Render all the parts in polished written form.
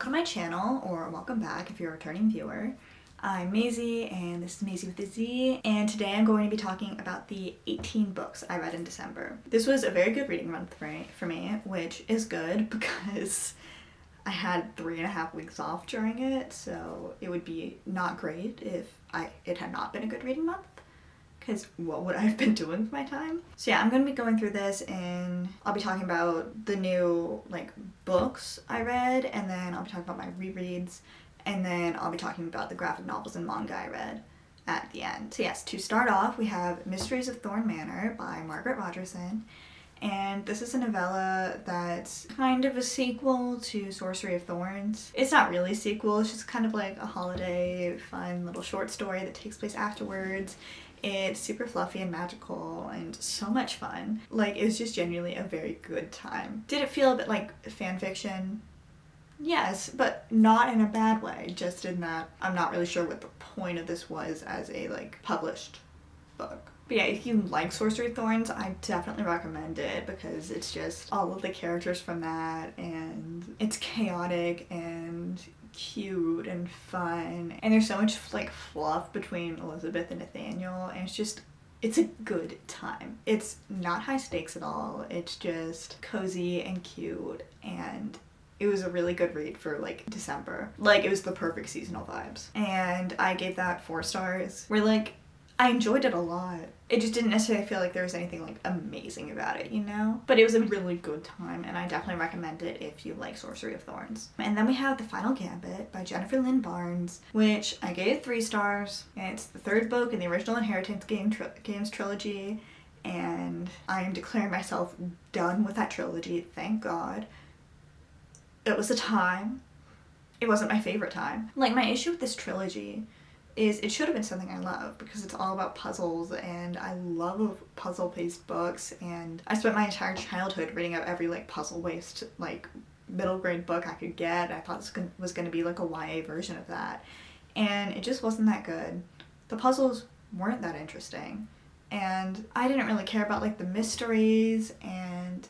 Welcome to my channel, or welcome back if you're a returning viewer. I'm Maisie, and this is Maisie with a Z, and today I'm going to be talking about the 18 books I read in December. This was a very good reading month for me, which is good because I had 3.5 weeks off during it, so it would be not great if it had not been a good reading month, because what would I have been doing with my time? So yeah, I'm going to be going through this, and I'll be talking about the new books I read, and then I'll be talking about my rereads, and then I'll be talking about the graphic novels and manga I read at the end. So yes, to start off, we have Mysteries of Thorn Manor by Margaret Rogerson, and this is a novella that's kind of a sequel to Sorcery of Thorns. It's not really a sequel, it's just kind of like a holiday, fun little short story that takes place afterwards. It's super fluffy and magical and so much fun. It was just genuinely a very good time. Did it feel a bit like fan fiction? Yes, but not in a bad way, just in that I'm not really sure what the point of this was as a published book. But yeah, if you like Sorcery of Thorns, I definitely recommend it because it's just all of the characters from that, and it's chaotic and cute and fun, and there's so much fluff between Elizabeth and Nathaniel, and it's a good time. It's not high stakes at all, it's just cozy and cute, and it was a really good read for December. It was the perfect seasonal vibes, and I gave that 4 stars. I enjoyed it a lot. It just didn't necessarily feel like there was anything amazing about it, you know? But it was a really good time, and I definitely recommend it if you like Sorcery of Thorns. And then we have The Final Gambit by Jennifer Lynn Barnes, which I gave 3 stars, and it's the 3rd book in the original Inheritance games trilogy, and I am declaring myself done with that trilogy, thank God. It was a time. It wasn't my favorite time. My issue with this trilogy is it should have been something I love because it's all about puzzles, and I love puzzle-based books, and I spent my entire childhood reading out every puzzle-based middle grade book I could get. I thought this was going to be a YA version of that, and it just wasn't that good. The puzzles weren't that interesting, and I didn't really care about the mysteries, and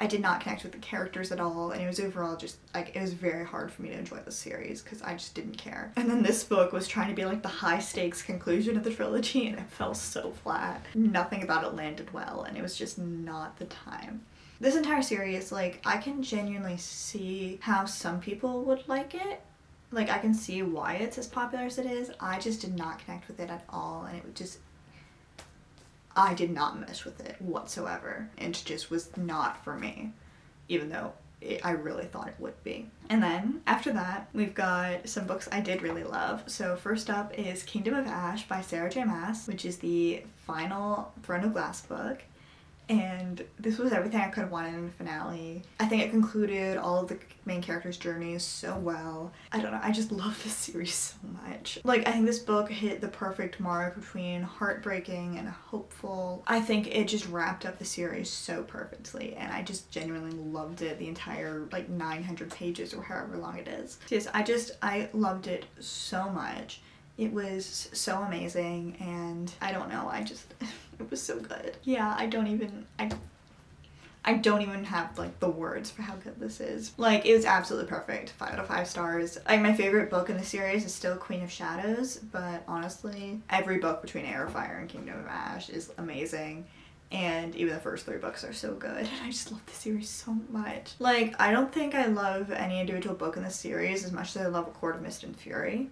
I did not connect with the characters at all, and it was overall just, it was very hard for me to enjoy the series because I just didn't care. And then this book was trying to be the high-stakes conclusion of the trilogy, and it fell so flat. Nothing about it landed well, and it was just not the time. This entire series, I can genuinely see how some people would like it. I can see why it's as popular as it is. I just did not connect with it at all, and it would just... I did not mesh with it whatsoever. It just was not for me, even though I really thought it would be. And then, after that, we've got some books I did really love. So first up is Kingdom of Ash by Sarah J. Maas, which is the final Throne of Glass book. And this was everything I could have wanted in a finale. I think it concluded all of the main characters' journeys so well. I don't know, I just love this series so much. I think this book hit the perfect mark between heartbreaking and hopeful. I think it just wrapped up the series so perfectly, and I just genuinely loved it, the entire 900 pages or however long it is. Yes, I loved it so much. It was so amazing, and I don't know, it was so good. Yeah, I don't even have the words for how good this is. It was absolutely perfect. 5 out of 5 stars. My favorite book in the series is still Queen of Shadows, but honestly, every book between Air of Fire and Kingdom of Ash is amazing. And even the first 3 books are so good. And I just love the series so much. I don't think I love any individual book in the series as much as I love A Court of Mist and Fury.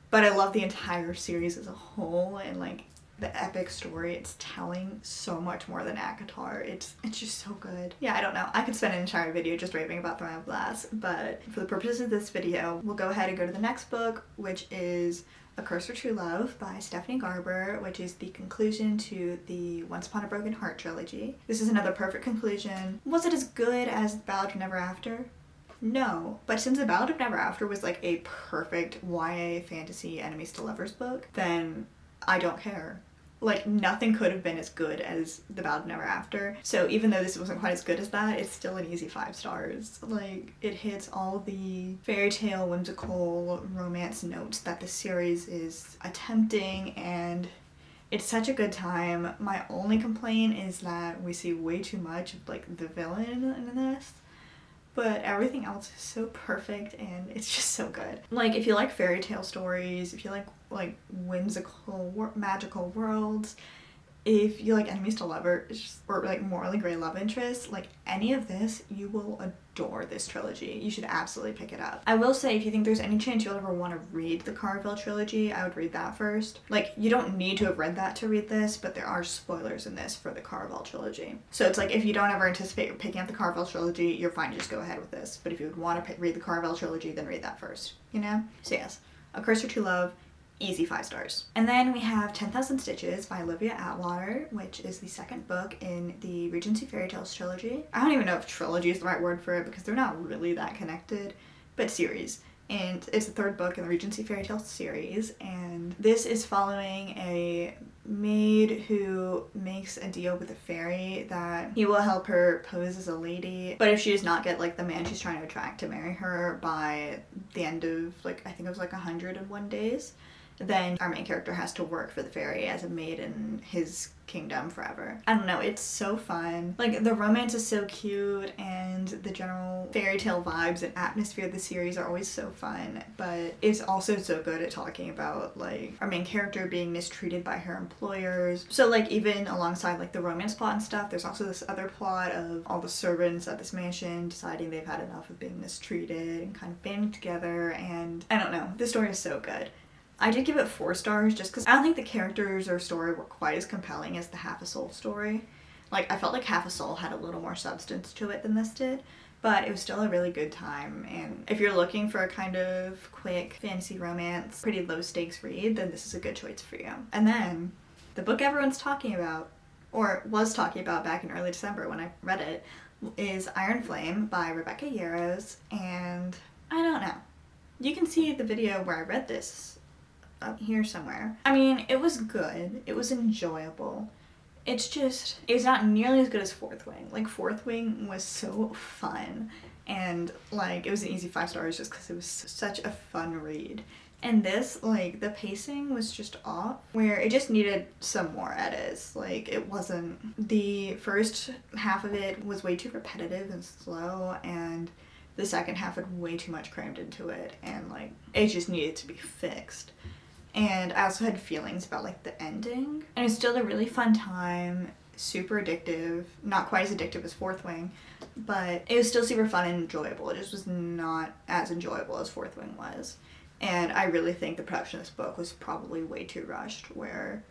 But I love the entire series as a whole, and the epic story it's telling so much more than ACOTAR. It's just so good. Yeah, I don't know. I could spend an entire video just raving about Throne of Glass, but for the purposes of this video, we'll go ahead and go to the next book, which is A Curse for True Love by Stephanie Garber, which is the conclusion to the Once Upon a Broken Heart trilogy. This is another perfect conclusion. Was it as good as Ballad of Never After? No, but since The Ballad of Never After was a perfect YA fantasy enemies to lovers book, then I don't care. Nothing could have been as good as The Ballad of Never After. So even though this wasn't quite as good as that, it's still an easy 5 stars. It hits all the fairy tale, whimsical romance notes that the series is attempting, and it's such a good time. My only complaint is that we see way too much of the villain in this. but everything else is so perfect and it's just so good. Like, if you like fairy tale stories, if you like whimsical magical worlds, if you like enemies to lovers or like morally gray love interests, like any of this, you will adore this trilogy. You should absolutely pick it up. I will say, if you think there's any chance you'll ever want to read the Carvel trilogy, I would read that first. Like, you don't need to have read that to read this, but there are spoilers in this for the Carvel trilogy. So it's like, if you don't ever anticipate picking up the Carvel trilogy, you're fine to just go ahead with this. But if you would want to read the Carvel trilogy, then read that first, you know? So yes, A Curse for True Love, easy 5 stars. And then we have 10,000 Stitches by Olivia Atwater, which is the second book in the Regency Fairy Tales trilogy. I don't even know if trilogy is the right word for it because they're not really that connected, but series. And it's the third book in the Regency Fairy Tales series, and this is following a maid who makes a deal with a fairy that he will help her pose as a lady, but if she does not get like the man she's trying to attract to marry her by the end of like, I think it was like 101 days, then our main character has to work for the fairy as a maid in his kingdom forever. I don't know, it's so fun. Like, the romance is so cute, and the general fairy tale vibes and atmosphere of the series are always so fun, but it's also so good at talking about like our main character being mistreated by her employers. So like, even alongside like the romance plot and stuff, there's also this other plot of all the servants at this mansion deciding they've had enough of being mistreated and kind of banding together, and I don't know, this story is so good. I did give it 4 stars just because I don't think the characters or story were quite as compelling as the Half a Soul story. Like, I felt like Half a Soul had a little more substance to it than this did, but it was still a really good time. And if you're looking for a kind of quick fantasy romance, pretty low stakes read, then this is a good choice for you. And then the book everyone's talking about, or was talking about back in early December when I read it, is Iron Flame by Rebecca Yarros, and I don't know. You can see the video where I read this up here somewhere. I mean, it was good. It was enjoyable. It's just, it was not nearly as good as Fourth Wing. Like, Fourth Wing was so fun, and like, it was an easy 5 stars just because it was such a fun read. And this, like, the pacing was just off, where it just needed some more edits. Like, it wasn't, the first half of it was way too repetitive and slow, and the second half had way too much crammed into it, and like, it just needed to be fixed. And I also had feelings about like the ending. And it's still a really fun time, super addictive, not quite as addictive as Fourth Wing, but it was still super fun and enjoyable. It just was not as enjoyable as Fourth Wing was. And I really think the production of this book was probably way too rushed, where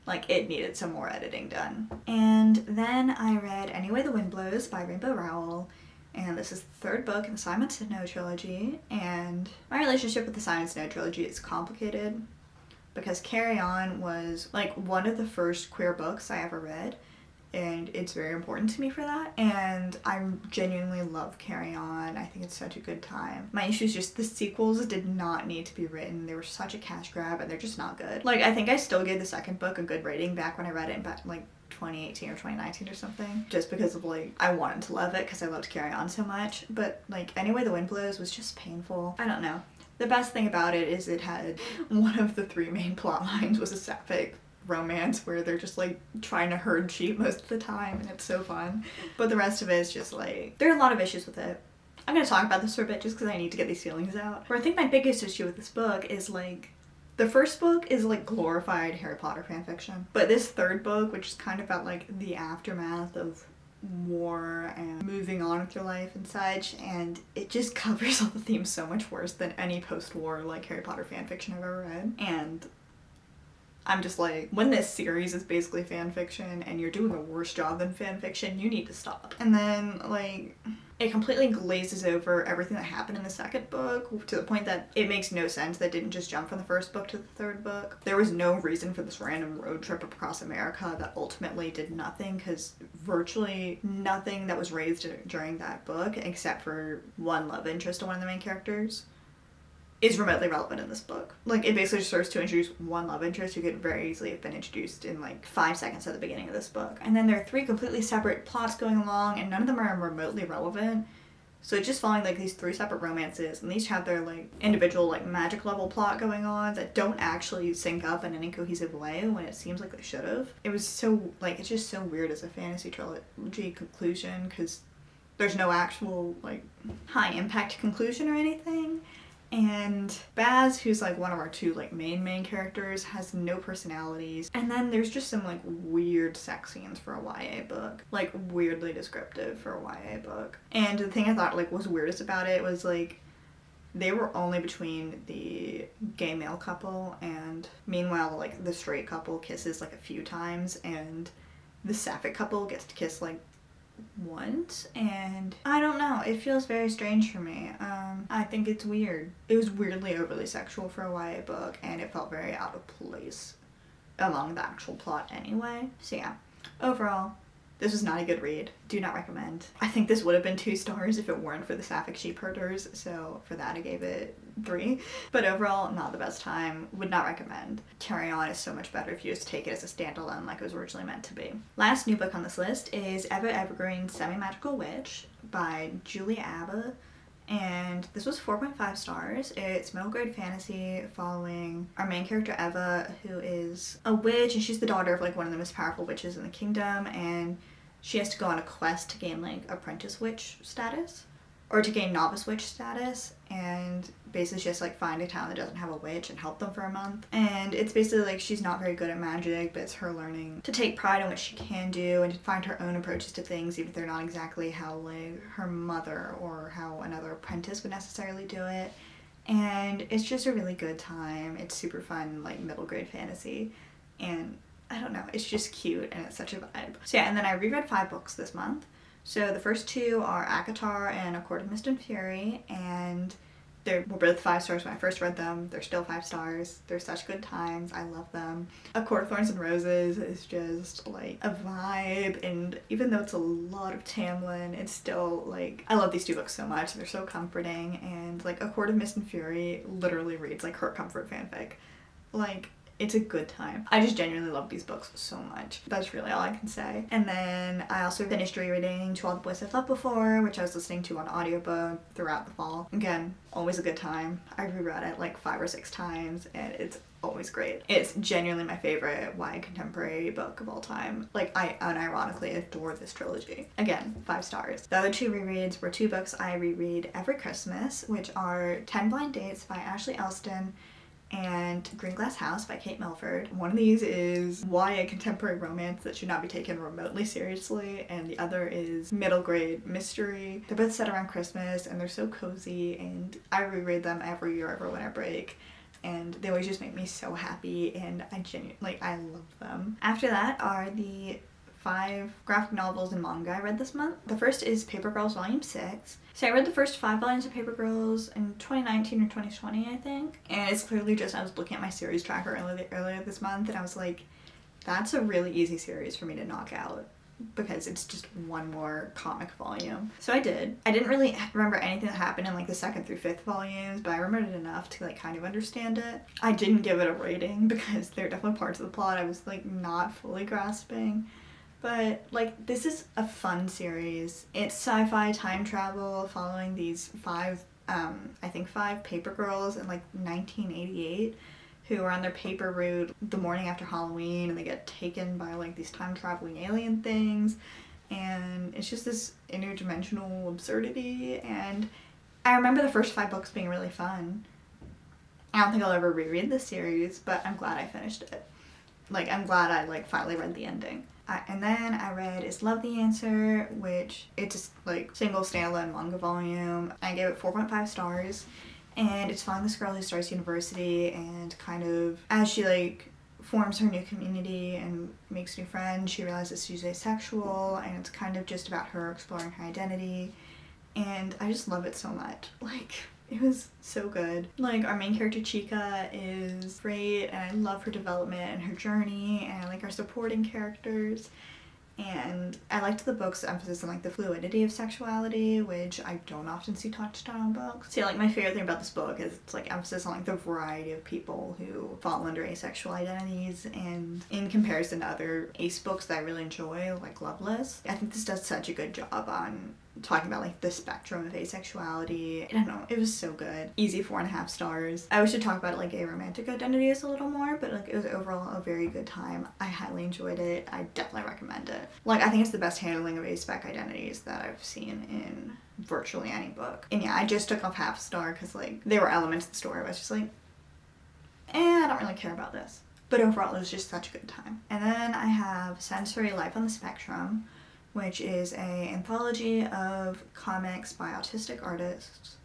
like it needed some more editing done. And then I read Anyway the Wind Blows by Rainbow Rowell. And this is the 3rd book in the Simon Snow trilogy, and my relationship with the Simon Snow trilogy is complicated because Carry On was like one of the first queer books I ever read, and it's very important to me for that, and I genuinely love Carry On. I think it's such a good time. My issue is just the sequels did not need to be written. They were such a cash grab, and they're just not good. Like, I think I still gave the 2nd book a good rating back when I read it in like 2018 or 2019 or something, just because of like, I wanted to love it because I loved Carry On so much, but like Anyway the Wind Blows was just painful. I don't know. The best thing about it is it had one of the 3 main plot lines was a sapphic romance where they're just like trying to herd sheep most of the time, and it's so fun. But the rest of it is just like, there are a lot of issues with it. I'm gonna talk about this for a bit just because I need to get these feelings out. Where I think my biggest issue with this book is like, the first book is like glorified Harry Potter fanfiction, but this 3rd book, which is kind of about like the aftermath of war and moving on with your life and such, and it just covers all the themes so much worse than any post-war like Harry Potter fanfiction I've ever read. And I'm just like, when this series is basically fanfiction and you're doing a worse job than fanfiction, you need to stop. And then like, it completely glazes over everything that happened in the 2nd book to the point that it makes no sense that it didn't just jump from the 1st book to the 3rd book. There was no reason for this random road trip across America that ultimately did nothing, because virtually nothing that was raised during that book, except for one love interest to one of the main characters, is remotely relevant in this book. Like, it basically just serves to introduce one love interest who could very easily have been introduced in like 5 seconds at the beginning of this book. And then there are 3 completely separate plots going along, and none of them are remotely relevant. So it's just following like these 3 separate romances, and these have their like individual like magic level plot going on that don't actually sync up in any cohesive way when it seems like they should have. It was so like, it's just so weird as a fantasy trilogy conclusion, because there's no actual like high impact conclusion or anything. And Baz, who's like one of our two like main characters, has no personalities. And then there's just some like weird sex scenes for a YA book. Like weirdly descriptive for a YA book. And the thing I thought like was weirdest about it was like they were only between the gay male couple, and meanwhile like the straight couple kisses like a few times, and the sapphic couple gets to kiss like once, and I don't know, it feels very strange for me. I think it's weird. It was weirdly overly sexual for a YA book, and it felt very out of place among the actual plot anyway. So yeah, overall, this was not a good read. Do not recommend. I think this would have been 2 stars if it weren't for the sapphic sheep herders, so for that I gave it 3. But overall, not the best time. Would not recommend. Carry On is so much better if you just take it as a standalone like it was originally meant to be. Last new book on this list is Eva Evergreen's Semi-Magical Witch by Julie Abba. And this was 4.5 stars. It's middle grade fantasy following our main character Eva, who is a witch, and she's the daughter of like one of the most powerful witches in the kingdom, and she has to go on a quest to gain like apprentice witch status, or to gain novice witch status, and basically she has to like find a town that doesn't have a witch and help them for a month. And it's basically like she's not very good at magic, but it's her learning to take pride in what she can do and to find her own approaches to things, even if they're not exactly how like her mother or how another apprentice would necessarily do it. And it's just a really good time. It's super fun, like middle grade fantasy, and I don't know, it's just cute and it's such a vibe. So yeah, and then I reread 5 books this month. So the first 2 are Akatar and A Court of Mist and Fury, and they were both 5 stars when I first read them. They're still 5 stars. They're such good times. I love them. A Court of Thorns and Roses is just like a vibe, and even though it's a lot of Tamlin, it's still like, I love these 2 books so much. They're so comforting, and like A Court of Mist and Fury literally reads like her comfort fanfic. Like, it's a good time. I just genuinely love these books so much. That's really all I can say. And then I also finished rereading To All the Boys I've Loved Before, which I was listening to on audiobook throughout the fall. Again, always a good time. I reread it like 5 or 6 times, and it's always great. It's genuinely my favorite YA contemporary book of all time. Like, I unironically adore this trilogy. Again, 5 stars. The other 2 rereads were 2 books I reread every Christmas, which are 10 Blind Dates by Ashley Elston and Green Glass House by Kate Milford. One of these is YA contemporary romance that should not be taken remotely seriously, and the other is middle grade mystery. They're both set around Christmas, and they're so cozy, and I reread them every year over winter break, and they always just make me so happy, and I love them. After that are the 5 graphic novels and manga I read this month. The first is Paper Girls Volume 6. So I read the first 5 volumes of Paper Girls in 2019 or 2020, I think. And it's clearly just, I was looking at my series tracker earlier this month, and I was like, that's a really easy series for me to knock out, because it's just one more comic volume. So I did. I didn't really remember anything that happened in like the 2nd through 5th volumes, but I remembered enough to like kind of understand it. I didn't give it a rating because there are definitely parts of the plot I was like not fully grasping. But, like, this is a fun series. It's sci-fi time travel following these 5 paper girls in, like, 1988 who are on their paper route the morning after Halloween, and they get taken by, like, these time-traveling alien things. And it's just this interdimensional absurdity, and I remember the first 5 books being really fun. I don't think I'll ever reread this series, but I'm glad I finished it. Like, I'm glad I, like, finally read the ending. And then I read Is Love the Answer, which it's like single standalone manga volume. I gave it 4.5 stars, and it's following this girl who starts university, and kind of as she like forms her new community and makes new friends, she realizes she's asexual, and it's kind of just about her exploring her identity. And I just love it so much. Like, it was so good. Like, our main character Chika is great, and I love her development and her journey, and I like our supporting characters. And I liked the book's emphasis on like the fluidity of sexuality, which I don't often see touched on in books. So like my favorite thing about this book is it's like emphasis on like the variety of people who fall under asexual identities, and in comparison to other ace books that I really enjoy, like Loveless, I think this does such a good job on talking about like the spectrum of asexuality. I don't know, it was so good. Easy 4.5 stars. I wish to talk about like gay romantic identities a little more, but like it was overall a very good time. I highly enjoyed it. I definitely recommend it. Like I think it's the best handling of aspec identities that I've seen in virtually any book. And yeah, I just took off half star because like there were elements of the story I was just like, I don't really care about this. But overall, it was just such a good time. And then I have Sensory Life on the Spectrum, which is a anthology of comics by autistic artists.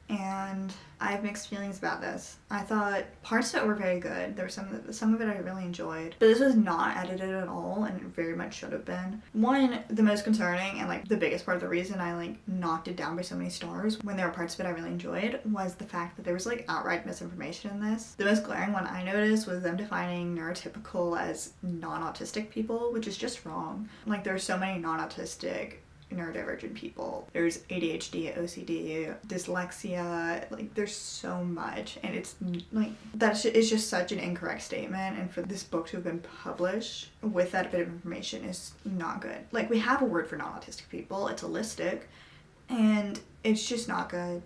And I have mixed feelings about this. I thought parts of it were very good. There were some of it I really enjoyed. But this was not edited at all, and it very much should have been. One, the most concerning and like the biggest part of the reason I like knocked it down by so many stars when there were parts of it I really enjoyed was the fact that there was like outright misinformation in this. The most glaring one I noticed was them defining neurotypical as non-autistic people, which is just wrong. Like there are so many non-autistic neurodivergent people. There's ADHD, OCD, dyslexia, like there's so much, and it's like it's just such an incorrect statement, and for this book to have been published with that bit of information is not good. Like we have a word for non-autistic people, it's allistic, and it's just not good.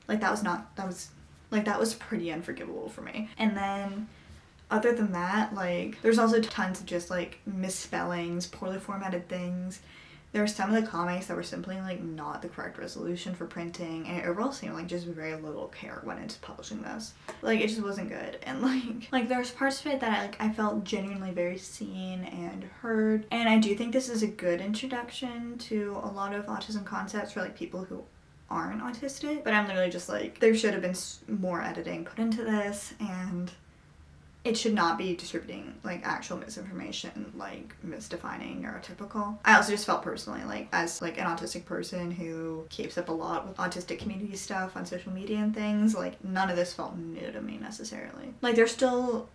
Like that was pretty unforgivable for me. And then other than that, like there's also tons of just like misspellings, poorly formatted things. There were some of the comics that were simply like not the correct resolution for printing, and it overall seemed like just very little care went into publishing this. Like it just wasn't good, and like there's parts of it that I felt genuinely very seen and heard, and I do think this is a good introduction to a lot of autism concepts for like people who aren't autistic. But I'm literally just like, there should have been more editing put into this, and it should not be distributing like actual misinformation, like misdefining neurotypical. I also just felt personally, like as like an autistic person who keeps up a lot with autistic community stuff on social media and things, like none of this felt new to me necessarily. Like there's still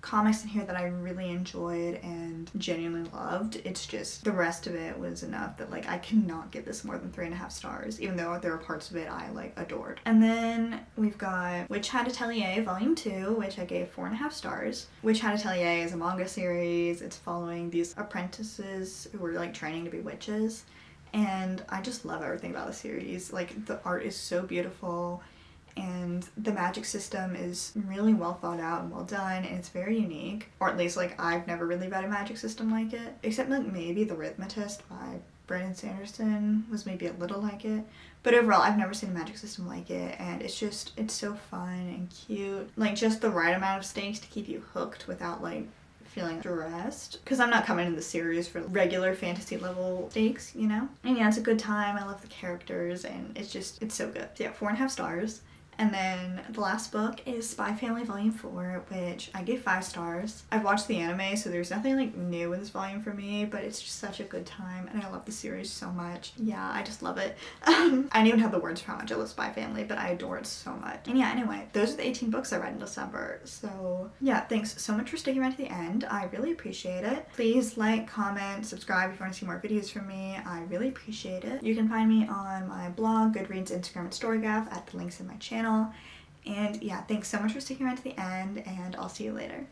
comics in here that I really enjoyed and genuinely loved. It's just the rest of it was enough that like I cannot give this more than 3.5 stars, even though there are parts of it I like adored. And then we've got Witch Hat Atelier Volume 2, which I gave 4.5 stars. Witch Hat Atelier is a manga series. It's following these apprentices who are like training to be witches, and I just love everything about the series. Like the art is so beautiful, and the magic system is really well thought out and well done, and it's very unique. Or at least like I've never really read a magic system like it, except like maybe The Rhythmatist by Brandon Sanderson was maybe a little like it. But overall, I've never seen a magic system like it, and it's so fun and cute. Like just the right amount of stakes to keep you hooked without like feeling stressed, because I'm not coming in the series for regular fantasy level stakes, you know? And yeah, it's a good time. I love the characters, and it's so good. So yeah, 4.5 stars. And then the last book is Spy Family Volume 4, which I gave 5 stars. I've watched the anime, so there's nothing like new in this volume for me, but it's just such a good time, and I love the series so much. Yeah, I just love it. I don't even have the words for how much I love Spy Family, but I adore it so much. And yeah, anyway, those are the 18 books I read in December. So yeah, thanks so much for sticking around to the end. I really appreciate it. Please like, comment, subscribe if you want to see more videos from me. I really appreciate it. You can find me on my blog, Goodreads, Instagram, and Storygraph at the links in my channel. And yeah, thanks so much for sticking around to the end, and I'll see you later.